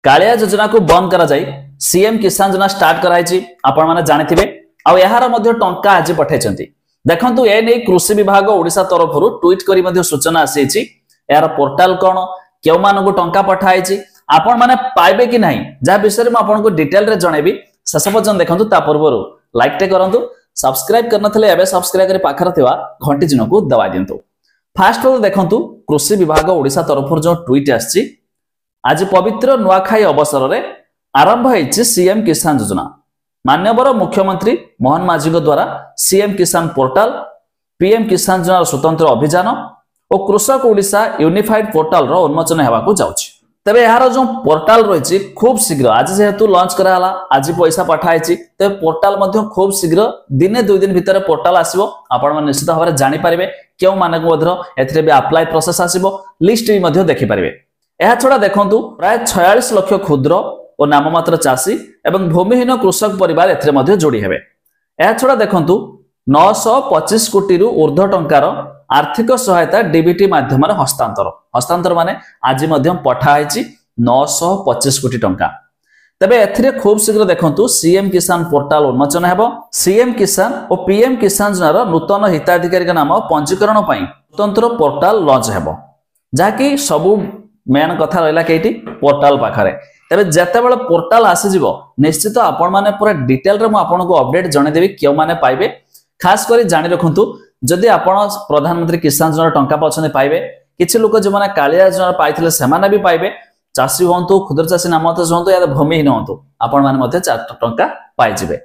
कालिया योजना को बंद करा जाई सीएम किसान योजना स्टार्ट कराई आपण माने जानिथिबे आ याहार मध्ये टंका आज पठाइचंती देखंतु ए नै कृषि विभाग ओडिसा तरफरु ट्वीट करी मध्ये सूचना आसीछि यार पोर्टल कोन केउ मानको टंका पठाइछि आपण माने पाइबे कि नाही जा विषय में आपन को डिटेल रे जणेबी सस पर्यंत देखंतु ता पूर्वरु लाइक टे करंतु सब्सक्राइब करनथले एबे सब्सक्राइब करी पाखर थिवा घंटी चिन्ह को दबा दियंतु फास्ट रो देखंतु कृषि विभाग ओडिसा तरफरु जो ट्वीट आछि आज पवित्र नुआखाई अवसर में आरंभ होइछि सीएम किसान योजना मान्यवर मुख्यमंत्री मोहन माझी द्वारा सीएम किसान पोर्टल पीएम किसान योजना स्वतंत्र अभियान और कृषक ओडिशा यूनिफाइड पोर्टल रो उन्मोचन हेबाकू जाउछि तबे यार जो पोर्टल रहिछि खूब शीघ्र आज जेहेतु लॉन्च कराला आज पैसा पठाइछि तबे पोर्टल मध्ये खूब शीघ्र दिने 2 दिन भीतर पोर्टल आसीबो आपण मन निश्चित भाबरे जानि परिबे केउ मानक मध्य एथरे भी अप्लाई प्रोसेस आसीबो लिस्ट भी मध्ये देखि परिबे यह छड़ा देखंतु प्राय 46 लाख क्षुद्र और नाममात्र चाषी एवं भूमिहीन कृषक परिवार एथरे मध्ये जोड़ी हेबे यह छड़ा देखंतु 925 कोटी रु ऊर्ध्व टंकार आर्थिक सहायता डीबीटी माध्यम हस्तांतर माने आज मध्ये पठा हैछि 925 कोटी टंका तबे एथरे खूब शीघ्र देखंतु सीएम किसान पोर्टल उन्मोचन हेबो सीएम किसान और पीएम किसान योजनार नूतन हिताधिकारी नाम पंजीकरण पई स्वतंत्र पोर्टल लॉन्च हेबो जाकी सबु मेन कथा रहिला केटी पोर्टल पाखरे तबे जेतेबेले पोर्टल आसी जिवो निश्चित आपण माने पूरा डिटेल रे मु आपन को अपडेट जणे देबी केउ माने पाइबे खास करी जानि रखंतु जदि आपण प्रधानमंत्री किसान योजना टंका पाछने पाइबे किछि लोक जे माने कालिया योजना पाइथिले सेमाने भी पाइबे चासी होंतु क्षुद्र चासी नामत होंतु या भूमिहीन होंतु आपण माने मध्ये टंका पाइ जिवे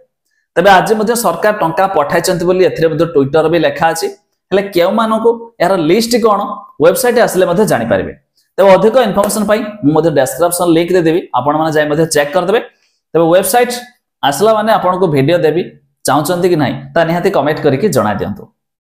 तबे आज मध्ये सरकार टंका पठाइचंती बोली एथरे मध्ये ट्विटर भी लेखा अछि हेले केउ मानको यार लिस्ट कोन वेबसाइट आसले मध्ये जानि पारिबे तब अधिक इनफॉरमेशन पाई मुझे डिस्क्रिप्शन लिंक दे देबी आपण माने जाय मध्ये चेक कर देबे तब वेबसाइट आसला माने आपण को वीडियो देबी चाहउचंती कि नाही ता निहाती कमेंट करके जणा दियंतु।